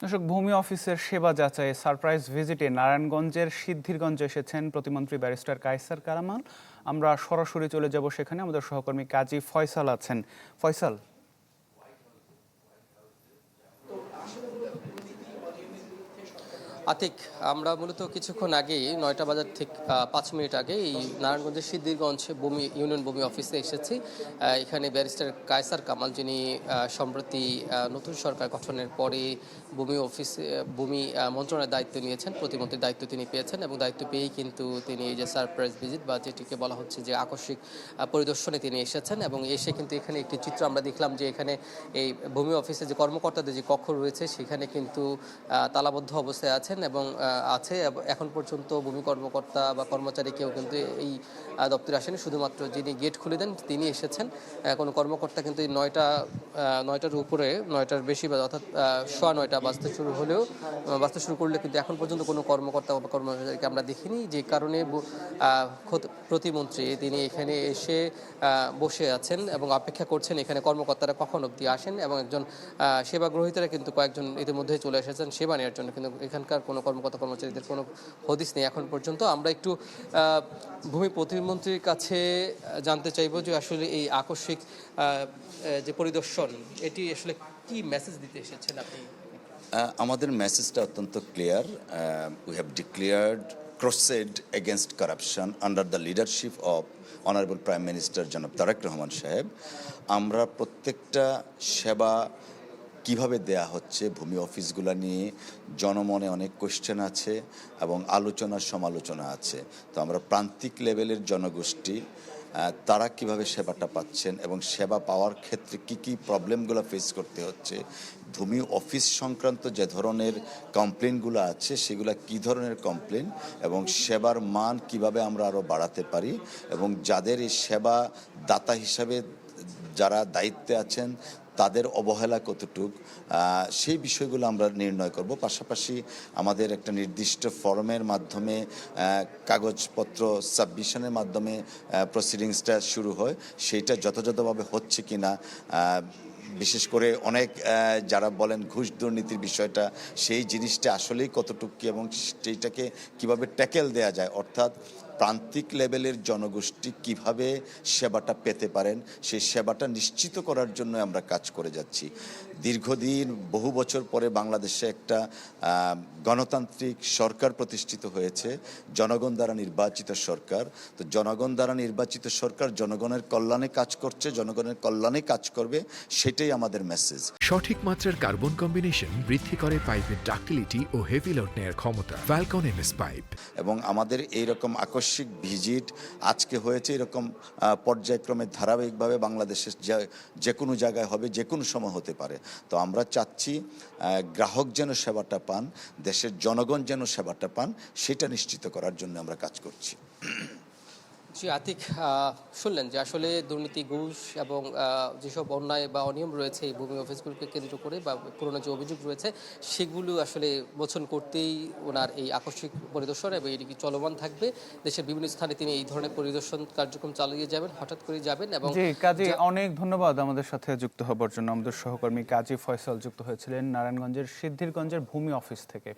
দর্শক, ভূমি অফিসের সেবা যাচাইয়ে সারপ্রাইজ ভিজিটে নারায়ণগঞ্জের সিদ্ধিরগঞ্জে এসেছেন প্রতিমন্ত্রী ব্যারিস্টার কায়সার কামাল। আমরা সরাসরি চলে যাব সেখানে। আমাদের সহকর্মী কাজী ফয়সাল আছেন। ফয়সাল, আতিক, আমরা মূলত কিছুক্ষণ আগেই ৯টা বাজার থেকে ৫ মিনিট আগে এই নারায়ণগঞ্জের সিদ্ধিরগঞ্জ ইউনিয়ন ভূমি অফিসে এসেছি। এখানে ব্যারিস্টার কায়সার কামাল, যিনি সম্প্রতি নতুন সরকার গঠনের পরে ভূমি মন্ত্রণালয়ের দায়িত্ব নিয়েছেন, প্রতিমন্ত্রীর দায়িত্ব তিনি পেয়েছেন এবং দায়িত্ব পেয়েই কিন্তু তিনি এই যে সারপ্রাইজ ভিজিট বা যেটিকে বলা হচ্ছে যে আকস্মিক পরিদর্শনে তিনি এসেছেন। এবং এসে কিন্তু এখানে একটি চিত্র আমরা দেখলাম যে এখানে এই ভূমি অফিসে যে কর্মকর্তাদের যে কক্ষ রয়েছে সেখানে কিন্তু তালাবদ্ধ অবস্থায় আছেন এবং এখন পর্যন্ত ভূমি কর্মকর্তা বা কর্মচারী কেউ কিন্তু এই দপ্তরে আসেনি। শুধুমাত্র যিনি গেট খুলে দেন তিনি এসেছেন। কোনো কর্মকর্তা কিন্তু এই নয়টার উপরে, ৯টার বেশি অর্থাৎ ৯:15 বাজতে শুরু করলে কিন্তু এখন পর্যন্ত কোনো কর্মকর্তা বা কর্মচারীকে আমরা দেখিনি। যে কারণে প্রতিমন্ত্রী তিনি এখানে এসে বসে আছেন এবং অপেক্ষা করছেন এখানে কর্মকর্তারা কখন অবধি আসেন। এবং একজন সেবা গ্রহীতারা কিন্তু কয়েকজন ইতিমধ্যে চলে এসেছেন সেবা নেওয়ার জন্য, কিন্তু এখানকার কোনো কর্মকর্তা কর্মচারীদের কোনো হদিস নেই এখন পর্যন্ত। আমরা একটু ভূমি প্রতিমন্ত্রীর কাছে জানতে চাইব যে আসলে এই আকস্মিক যে পরিদর্শন, এটি আসলে কি মেসেজ দিতে এসেছেন আপনি? আমাদের মেসেজটা অত্যন্ত clear. We have declared crusade against corruption under the leadership of Honorable Prime Minister জনাব তারেক রহমান সাহেব। আমরা প্রত্যেকটা সেবা কিভাবে দেয়া হচ্ছে ভূমি অফিসগুলো নিয়ে জনমনে অনেক কোশ্চেন আছে এবং আলোচনার সমালোচনা আছে। তো আমরা প্রান্তিক লেভেলের জনগোষ্ঠী তারা কিভাবে সেবাটা পাচ্ছেন এবং সেবা পাওয়ার ক্ষেত্রে কি কি প্রবলেমগুলো ফেস করতে হচ্ছে, ভূমি অফিস সংক্রান্ত যে ধরনের কমপ্লেনগুলো আছে সেগুলো কি ধরনের কমপ্লেন এবং সেবার মান কিভাবে আমরা আরও বাড়াতে পারি এবং যাদের এই সেবা দাতা হিসাবে যারা দায়িত্বে আছেন তাদের অবহেলা কতটুক, সেই বিষয়গুলো আমরা নির্ণয় করব। পাশাপাশি আমাদের একটা নির্দিষ্ট ফর্মের মাধ্যমে কাগজপত্র সাবমিশনের মাধ্যমে প্রসিডিংসটা শুরু হয়, সেইটা যথাযথভাবে হচ্ছে কি না, বিশেষ করে অনেক যারা বলেন ঘুষ দুর্নীতির বিষয়টা, সেই জিনিসটা আসলেই কতটুকু এবং সেইটাকে কিভাবে ট্যাকেল দেয়া যায়, অর্থাৎ প্রান্তিক লেভেলের জনগোষ্ঠী কিভাবে সেবাটা পেতে পারেন সেই সেবাটা নিশ্চিত করার জন্য আমরা কাজ করে যাচ্ছি। দীর্ঘদিন বহু বছর পরে বাংলাদেশে একটা গণতান্ত্রিক সরকার প্রতিষ্ঠিত হয়েছে, জনগণ দ্বারা নির্বাচিত সরকার। তো জনগণ দ্বারা নির্বাচিত সরকার জনগণের কল্যাণে কাজ করছে, জনগণের কল্যাণে কাজ করবে, সেটাই আমাদের মেসেজ। সঠিক মাত্রার কার্বন কম্বিনেশন বৃদ্ধি করে পাইপের ডাক্টিলিটি ও হেভি লোড নেয়ার ক্ষমতা। Falcon MS pipe. এবং আমাদের এইরকম আকস্মিক ভিজিট আজকে হয়েছে, এরকম পর্যায়ক্রমে ধারাবাহিকভাবে বাংলাদেশের যে কোনো জায়গায় হবে, যে কোনো সময় হতে পারে। তো আমরা চাচ্ছি গ্রাহক যেন সেবাটা পান, দেশের জনগণ যেন সেবাটা পান, সেটা নিশ্চিত করার জন্য আমরা কাজ করছি। জি আতিক, শুনলেন যে আসলে দুর্নীতি, ঘুষ এবং যেসব অন্যায় বা অনিয়ম রয়েছে এই ভূমি অফিসগুলোকে কেন্দ্র করে বা পুরনো যে অভিযোগ রয়েছে সেগুলো আসলে মোচন করতেই ওনার এই আকস্মিক পরিদর্শন, এবং এটি চলমান থাকবে। দেশের বিভিন্ন স্থানে তিনি এই ধরনের পরিদর্শন কার্যক্রম চালিয়ে যাবেন, হঠাৎ করে যাবেন। এবং জি কাজী, অনেক ধন্যবাদ আমাদের সাথে যুক্ত হবার জন্য। আমাদের সহকর্মী কাজী ফয়সাল যুক্ত হয়েছিলেন নারায়ণগঞ্জের সিদ্ধিরগঞ্জের ভূমি অফিস থেকে।